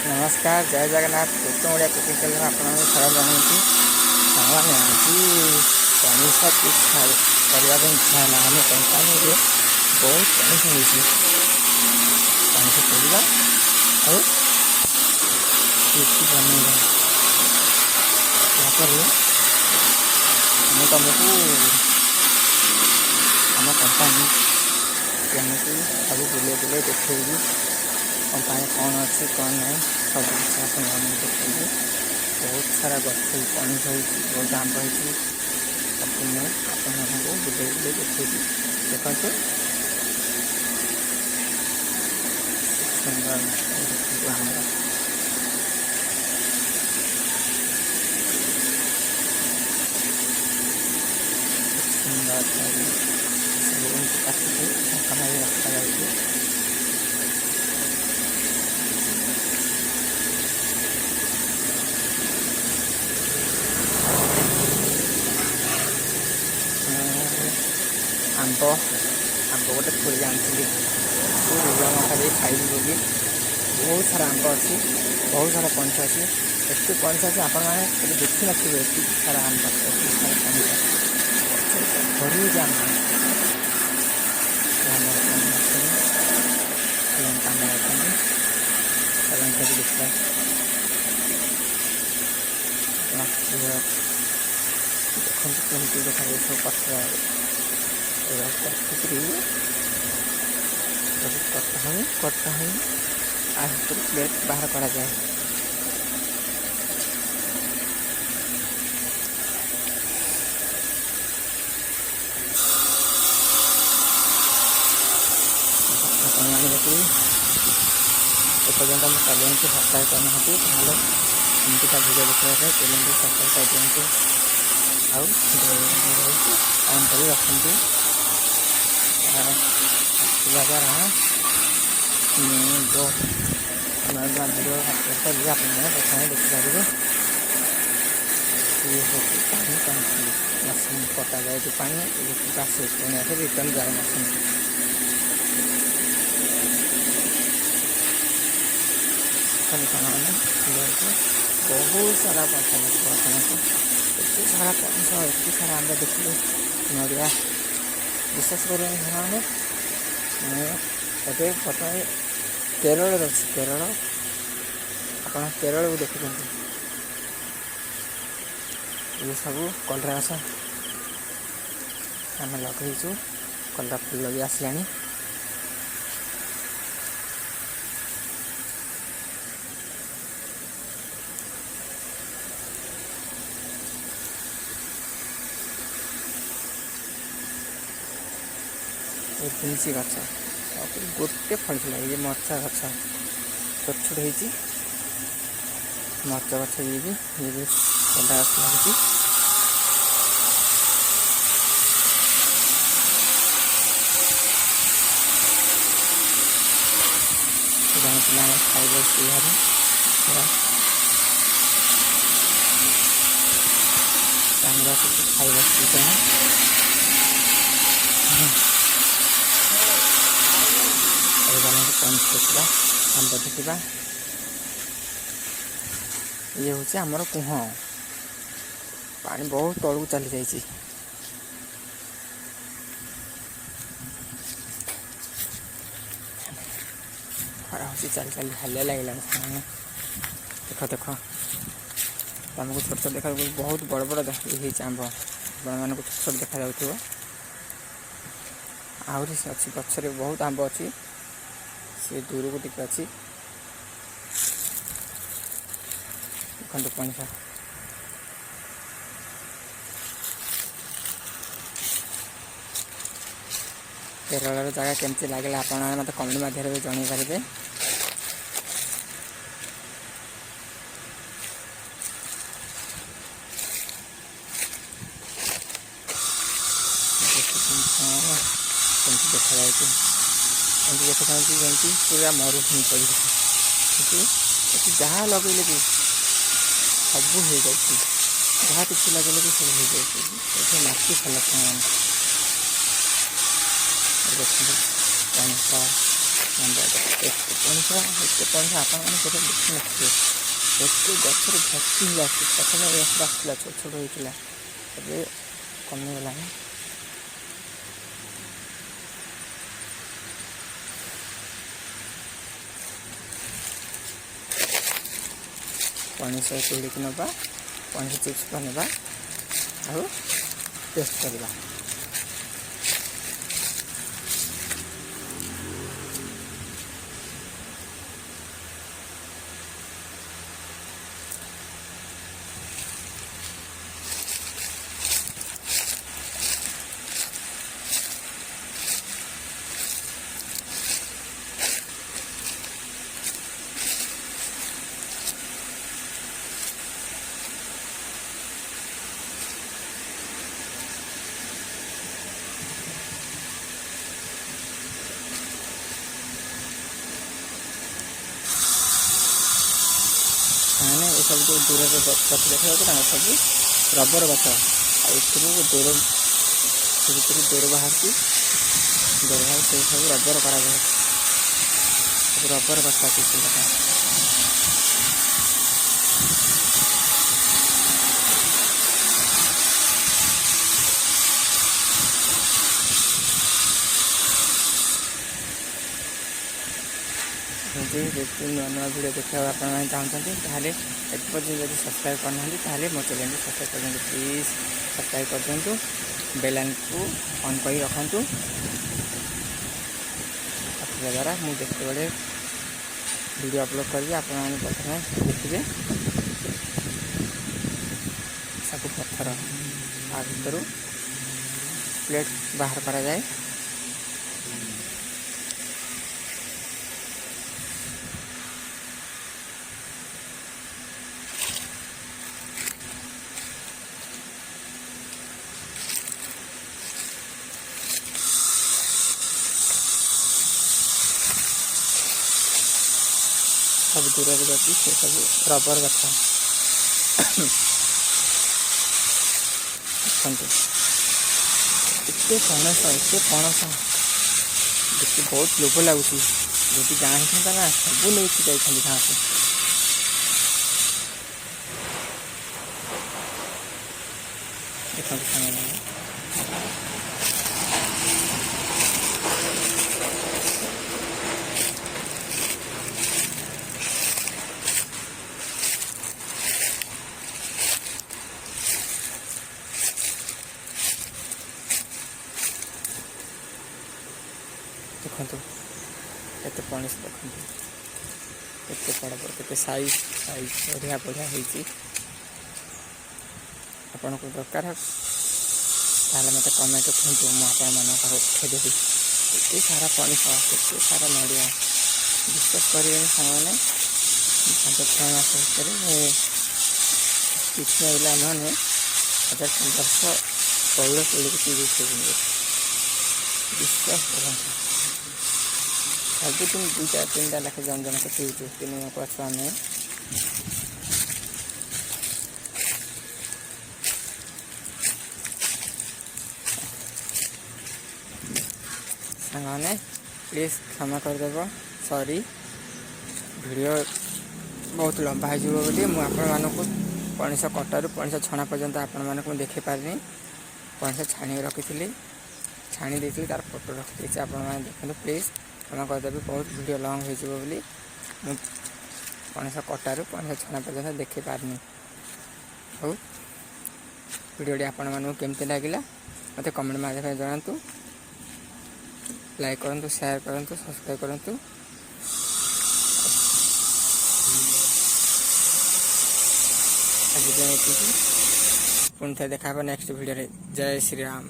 नमस्कार जय जगन्नाथ उत्तम ओडिया कुकिंग चैनल में आपको स्वागत जनाऊँगी। सामने आज पनीर पिठा करने इच्छा है आम कंपानी बहुत पनीर होती पनीर खोलिया और बनवा यापर मैं तुमको आम कंपानी केमी सब बुले बुले देखी कंपानी कौन अच्छी कौन ना सब कुछ आप देखिए। बहुत सारा गछ पनीर बहुत आंब हो सब मैं आपको बुले बुले देखी देखते सुंदर आमर सुंदर सब काटिके रखा जाए। आंब आंब गोटे खोली आनी लंका खाई बोली बहुत सारा आंब अच्छी बहुत सारा पंच अच्छी एत पंच अच्छे आपण मैंने देखी नथिबे एत सारा आंब सारा पंच भरी जाम लंका लंका देखा देखते कमी देखा सब पथर कटा हुई प्लेट बाहर करा जाए। एपर्तंत आम चैनल को सब्सक्राइब करना एमती भिडियो देखा चैनल को सब्सक्राइब कर दिखाँ ऑन कर रखते द्वारा जो नया भिडियो अपलोड करी आप प्रथम देखिपारे। ये हूँ पानी टंकी मशीन कटा जाए जो पानी शेष होने रिटर्न जाए मशीन बहुत सारा पनीर एत सारा पंच एत सारा आंब देखिए नड़िया विश्वास करें मुझे प्रथम केरल अच्छी केरल आप केरल को देखुं ये सब कलरा गछ आम लगेचु कलरा फुल भी आसला तुलसी गछ गोटे फल ये मरचा गछ छोट छोट हो मरचा गछ ये भी कंडा गछ लगी खाइब खाइब पंच देखा आंब देखा ये हूँ आमर कुह पानी बहुत तलू चली जाइए खरा हो चली चली हालिया लगे देख देख तुमको छोट छोट देखा बहुत बड़ बड़ ये आंब बड़ा छोट छोट देखा जाऊ आहरी अच्छी गचर बहुत आंब अच्छी से दूर को टिके अच्छी देखते पंच केरल जगह केमती लगे आप मत कमेंट माध्यम जन पारे। देखा देखा जमी पूरा मरुभूमि पड़ी जहाँ लगे भी सब हो जाए जहाँ किसी लगे भी सब हो जाए माटी फल देखते ଏତେ ପଣସ ଆପଣମାନେ କେବେ ଦେଖିନଥିବେ। ଏତେ ଗଛରେ ଭର୍ତ୍ତି ହେଇଯାଉଛି। ପ୍ରଥମେ ଏ ଗଛରେ ଆସିଥିଲା ଛୋଟ ଛୋଟ ହେଇଥିଲା, ଏବେ କମିଗଲାଣି। ପଣସ ତୋଳିକି ନେବା, ପଣସ ଚିପ୍ସ ବନେଇବା ଆଉ ଟେଷ୍ଟ କରିବା। ମାନେ ଏସବୁ ଯେଉଁ ଦୂରରେ ଗଛ ଦେଖାଯାଉଛି ତାଙ୍କ ସବୁ ରବର ଗଛ। ଆଉ ଏଥିରୁ ସେ ଭିତରୁ ଦୂର ବାହାରୁଛି, ଦୂର ବାହାରୁ ସେ ସବୁ ରବର କରାଯାଏ। ସବୁ ରବର ଗଛ ଅଛି ସେ ଯଦି ନୂଆ ନୂଆ ଭିଡ଼ିଓ ଦେଖିବାକୁ ଆପଣମାନେ ଚାହୁଁଛନ୍ତି ତାହେଲେ ଏପର୍ଯ୍ୟନ୍ତ ଯଦି ସବସ୍କ୍ରାଇବ୍ କରିନାହାନ୍ତି ତାହେଲେ ମୋ ଚ୍ୟାନେଲକୁ ସବସ୍କ୍ରାଇବ୍ କରିଦିଅନ୍ତୁ। ପ୍ଲିଜ୍ ସବସ୍କ୍ରାଇବ୍ କରିଦିଅନ୍ତୁ, ବେଲ୍ ଆଇକନ୍କୁ ଅନ୍ କରି ରଖନ୍ତୁ। ରଖିବା ଦ୍ୱାରା ମୁଁ ଯେତେବେଳେ ଭିଡ଼ିଓ ଅପଲୋଡ଼ କରିବି ଆପଣମାନେ ପ୍ରଥମେ ଦେଖିବେ। ସବୁ ପଥର ଆ ଭିତରୁ ପ୍ଲେଟ୍ ବାହାର କରାଯାଏ। ସବୁ ଦୂରରେ ଅଛି ସେ ସବୁ ରବର ଗଛ। ଦେଖନ୍ତୁ ଏତେ ପଣସ ଦେଖି ବହୁତ ଲୋଭ ଲାଗୁଛି। ଯଦି ଗାଁ ହେଇଥାନ୍ତା ନା ସବୁ ନେଇକି ଯାଇଥାନ୍ତି ଗାଁକୁ। ଦେଖନ୍ତୁ ସାଙ୍ଗମାନେ ଦେଖନ୍ତୁ କେତେ ପଣସ, ଦେଖନ୍ତୁ କେତେ ବଡ଼ ବଡ଼, କେତେ ସାଇଜ୍ ବଢ଼ିଆ ହେଇଛି। ଆପଣଙ୍କୁ ଦରକାର ତାହେଲେ ମୋତେ କମେଣ୍ଟ କୁହନ୍ତୁ, ମୁଁ ଆପଣମାନଙ୍କୁ ଉଠେଇଦେବି। ଏତେ ସାରା ପଣସ, କେତେ ସାରା ନଡ଼ିଆ, ବିଶ୍ୱାସ କରିବେନି ସାଙ୍ଗମାନେ। 5-6 ମାସ ଭିତରେ କିଛି ନହେଲେ ଆମମାନେ 1000-1500 ପଇଡ଼ ତୋଳିକି ପିଇଦେଇଥିବୁ। ବିଶ୍ୱାସ କରନ୍ତୁ, ସବୁଦିନ 2-3ଟା ଲେଖା ଜଣକେ ପିଉଛୁ। 3 ବର୍ଷ ଆମେ ସାଙ୍ଗମାନେ ପ୍ଲିଜ୍ କ୍ଷମା କରିଦେବ। ସରି, ଭିଡ଼ିଓ ବହୁତ ଲମ୍ବା ହେଇଯିବ ବୋଲି ମୁଁ ଆପଣମାନଙ୍କୁ ପଣସ କଟାରୁ ପଣସ ଛଣା ପର୍ଯ୍ୟନ୍ତ ଆପଣମାନଙ୍କୁ ମୁଁ ଦେଖାଇ ପାରିନି। ପଣସ ଛାଣିକି ରଖିଥିଲି, ଛାଣି ଦେଇଥିଲି, ତାର ଫଟୋ ରଖିଦେଇଛି, ଆପଣମାନେ ଦେଖନ୍ତୁ। ପ୍ଲିଜ୍ କ୍ଷମା କରିଦେବି, ବହୁତ ଭିଡ଼ିଓ ଲଙ୍ଗ୍ ହେଇଯିବ ବୋଲି ମୁଁ ପଣସ କଟାରୁ ପଣସ ଛଣା ପର୍ଯ୍ୟନ୍ତ ଦେଖାଇ ପାରିନି। ହଉ, ଭିଡ଼ିଓଟି ଆପଣମାନଙ୍କୁ କେମିତି ଲାଗିଲା ମୋତେ କମେଣ୍ଟ ମାଧ୍ୟମରେ ଜଣାନ୍ତୁ। ଲାଇକ୍ କରନ୍ତୁ, ସେୟାର କରନ୍ତୁ, ସବସ୍କ୍ରାଇବ୍ କରନ୍ତୁ। ଆଜି ପାଇଁ ଏତିକି, ପୁଣି ଥରେ ଦେଖା ହେବ ନେକ୍ସଟ ଭିଡ଼ିଓରେ। ଜୟ ଶ୍ରୀରାମ।